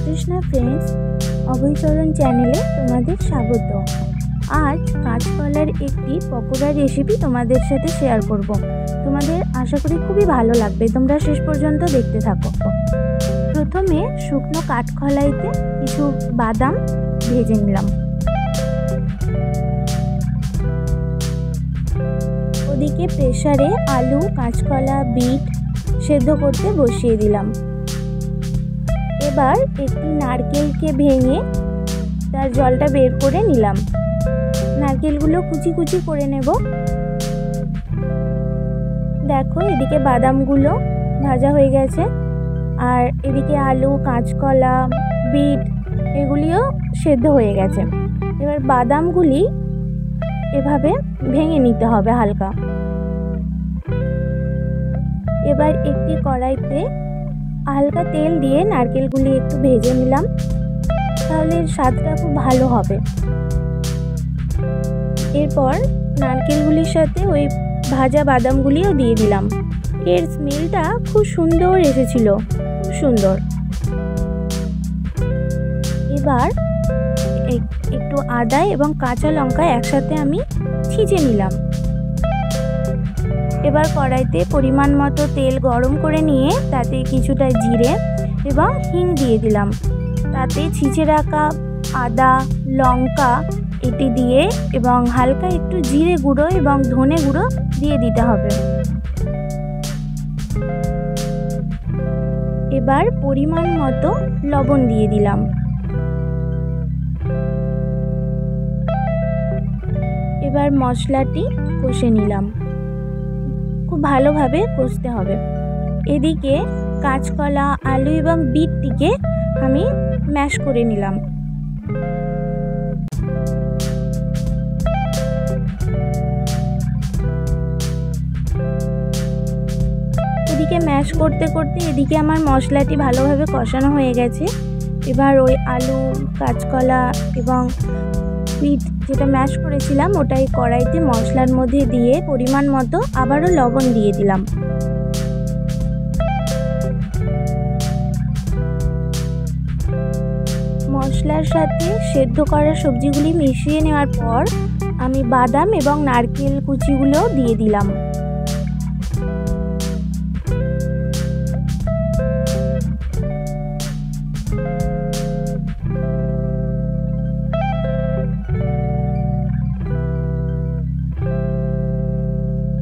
Krishna friends, Abhay Charan চ্যানেলে তোমাদের স্বাগত। আজ কাঁচকলার একটি পকোড়া রেসিপি তোমাদের সাথে শেয়ার করব। তোমাদের আশা করি খুবই ভালো লাগবে, তোমরা শেষ পর্যন্ত দেখতে থাকো। প্রথমে শুকনো কাঠকলাইতে কিছু বাদাম ভেজে নিলাম। ওদিকে প্রেসারে আলু, কাঁচকলা, বিট সেদ্ধ করতে বসিয়ে দিলাম। এবার একটি নারকেলকে ভেঙে তার জলটা বের করে নিলাম। নারকেলগুলো কুচি কুচি করে নেব। দেখো, এদিকে বাদামগুলো ভাজা হয়ে গেছে, আর এদিকে আলু, কাঁচকলা, বিট এগুলিও সেদ্ধ হয়ে গেছে। এবার বাদামগুলি এভাবে ভেঙে নিতে হবে হালকা। এবার একটি কড়াইতে হালকা তেল দিয়ে নারকেলগুলি একটু ভেজে নিলাম, তাহলে স্বাদটা খুব ভালো হবে। এরপর নারকেলগুলির সাথে ওই ভাজা বাদামগুলিও দিয়ে দিলাম। এর স্মেলটা খুব সুন্দর এসেছিল, খুব সুন্দর। এবার একটু আদা এবং কাঁচা লঙ্কা একসাথে আমি ছিঁচে নিলাম। এবার কড়াইতে পরিমাণ মতো তেল গরম করে নিয়ে তাতে কিছুটা জিরে এবং হিং দিয়ে দিলাম। তাতে ছিঁচে রাখা আদা, লঙ্কা এটি দিয়ে এবং হালকা একটু জিরে গুঁড়ো এবং ধনে গুঁড়ো দিয়ে দিতে হবে। এবার পরিমাণ মতো লবণ দিয়ে দিলাম। এবার মশলাটি কষে নিলাম, খুব ভালোভাবে কষতে হবে। এদিকে কাঁচকলা, আলু এবং বিটটিকে আমি ম্যাশ করে নিলাম। এদিকে ম্যাশ করতে করতে এদিকে আমার মশলাটি ভালোভাবে কষানো হয়ে গেছে। এবার ওই আলু, কাঁচকলা এবং বিট যেটা ম্যাশ করেছিলাম ওটাই কড়াইতে মশলার মধ্যে দিয়ে পরিমাণ মতো আবারও লবণ দিয়ে দিলাম। মশলার সাথে সেদ্ধ করা সবজিগুলি মিশিয়ে নেওয়ার পর আমি বাদাম এবং নারকেল কুচিগুলো দিয়ে দিলাম।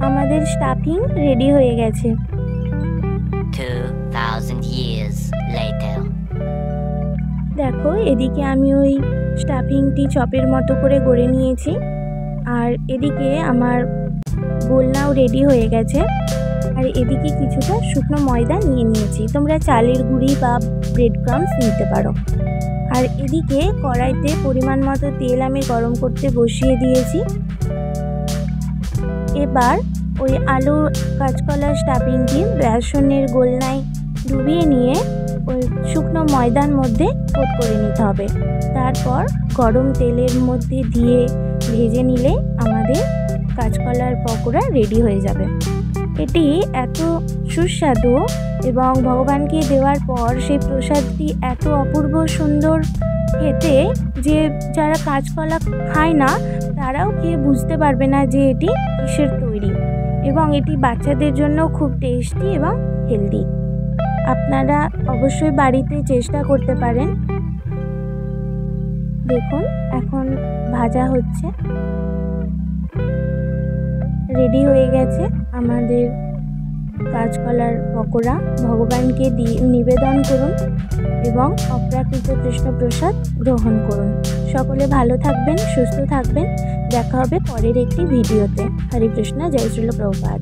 আমাদের স্টাফিং রেডি হয়ে গেছে। 2000 years later. দেখো, এদিকে আমি ওই স্টাফিংটি চপের মতো করে গড়ে নিয়েছি, আর এদিকে আমার গোলনাও রেডি হয়ে গেছে। আর এদিকে কিছুটা শুকনো ময়দা নিয়ে নিয়েছি, তোমরা চালের গুঁড়ি বা ব্রেড ক্রাম্বস নিতে পারো। আর এদিকে কড়াইতে পরিমাণ মতো তেল আমি গরম করতে বসিয়ে দিয়েছি। এবার ওই আলু, কাঁচকলার স্টাফিংটি বেসনের গোলনায় ডুবিয়ে নিয়ে ওই শুকনো ময়দার মধ্যে কোট করে নিতে হবে। তারপর গরম তেলের মধ্যে দিয়ে ভেজে নিলে আমাদের কাঁচকলার পকোড়া রেডি হয়ে যাবে। এটি এত সুস্বাদু এবং ভগবানকে দেওয়ার পর সেই প্রসাদটি এত অপূর্ব সুন্দর খেতে যে যারা কাঁচকলা খায় না তারাও খেয়ে বুঝতে পারবে না যে এটি কিসের তৈরি। এবং এটি বাচ্চাদের জন্য খুব টেস্টি এবং হেলদি। আপনারা অবশ্যই বাড়িতে চেষ্টা করতে পারেন। দেখুন, এখন ভাজা হচ্ছে, রেডি হয়ে গেছে আমাদের কাঁচকলার পকোড়া। ভগবানকে দিয়ে নিবেদন করুন এবং অপ্রাকৃত কৃষ্ণপ্রসাদ গ্রহণ করুন। সকলে ভালো থাকবেন, সুস্থ থাকবেন। দেখা হবে পরের একটি ভিডিওতে। হরে কৃষ্ণ, জয় শ্রীল প্রভুপাদ।